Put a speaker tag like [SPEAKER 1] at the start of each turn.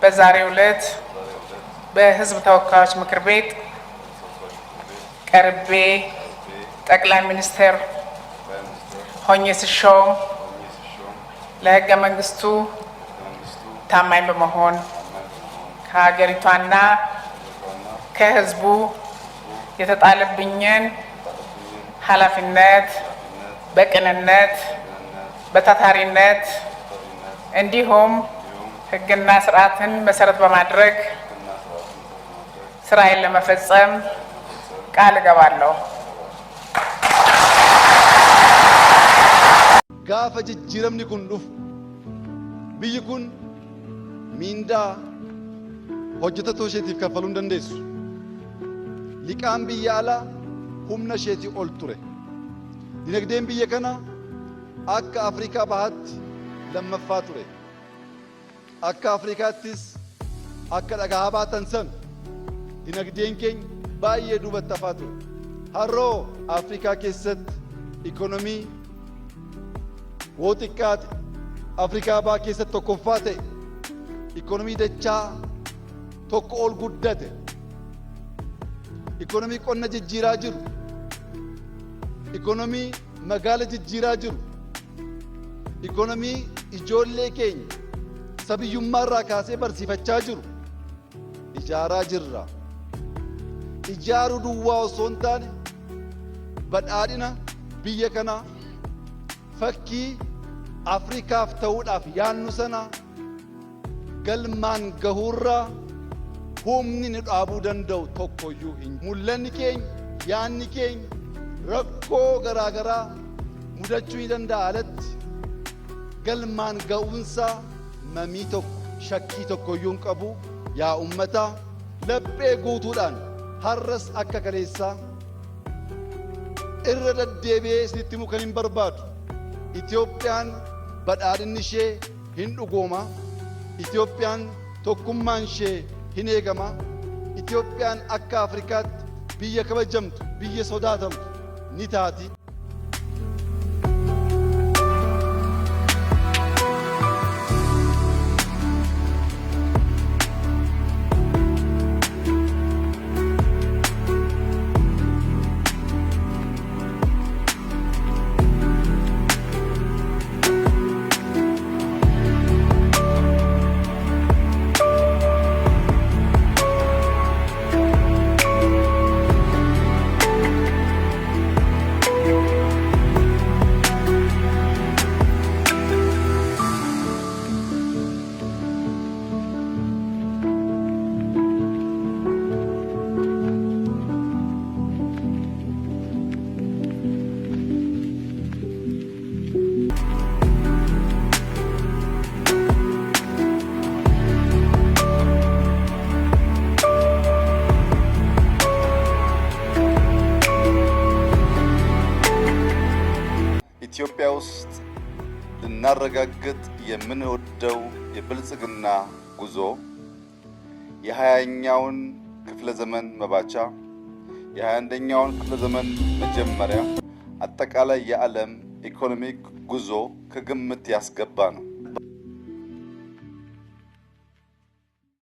[SPEAKER 1] በዛሬው ዕለት በሕዝብ ተወካዮች ምክር ቤት ቀርቤ ጠቅላይ ሚኒስትር ሆኜ ስሾም ለሕገ መንግስቱ ታማኝ በመሆን ከሀገሪቷና ከሕዝቡ የተጣለብኝን ኃላፊነት በቅንነት በታታሪነት እንዲሁም ሕግና ስርዓትን መሰረት በማድረግ ስራዬን ለመፈጸም ቃል እገባለሁ።
[SPEAKER 2] ጋፈ ጅጅረምኒ ኩን ዱፍ ብይ ኩን ሚንዳ ሆጀተቶ ሼቲፍ ከፈሉን ደንዴሱ ሊቃን ብያ አላ ሁምነ ሼቲ ኦል ቱሬ ዲነግዴን ብየ ከና አካ አፍሪካ ባሃት ለመፋ ቱሬ አካ አፍሪካትስ አካ ደጋሃ ባተን ሰን ዲነግዴን ኬኝ ባየ ዱበት ተፋ ቱሬ ሀሮ አፍሪካ ኬሰት ኢኮኖሚ ወጥቃት አፍሪካ ባ ኬሰት ተኮፋቴ ኢኮኖሚ ደቻ tokko ol guddate ikonomii qonna jijjiiraa jiru ikonomii magaala jijjiiraa jiru ikonomii ijoollee keenya sabiyyummaa irraa kaasee barsiifachaa jiru ijaaraa jirra. Ijaaruu duwwaa osoo hin taane badhaadhina biyya kanaa fakkii Afrikaaf ta'uudhaaf yaannu sana galmaan gahuurraa humni ni dhaabuu danda'u tokkoyyuu hin mul'anni keenya yaanni keenya rakkoo garaagaraa mudachuu ni danda'a alatti galmaan ga'uunsaa mamii tokko shakkii tokkoyyuu hin qabu. yaa ummataa laphee guutuudhaan har'as akka kaleessaa irra deddeebi'ee isinitti himuu kan hin barbaadu Itoophiyaan badhaadhinni ishee hin dhugooma. Itoophiyaan tokkummaan ishee hin eegama. Itoophiyaan akka Afrikaatti biyya kabajamtu biyya sodaatamtu ni taati. ኢትዮጵያ ውስጥ ልናረጋግጥ የምንወደው የብልጽግና ጉዞ የ20ኛውን ክፍለ ዘመን መባቻ የ21ኛውን ክፍለ ዘመን መጀመሪያ አጠቃላይ የዓለም ኢኮኖሚክ ጉዞ ከግምት ያስገባ ነው።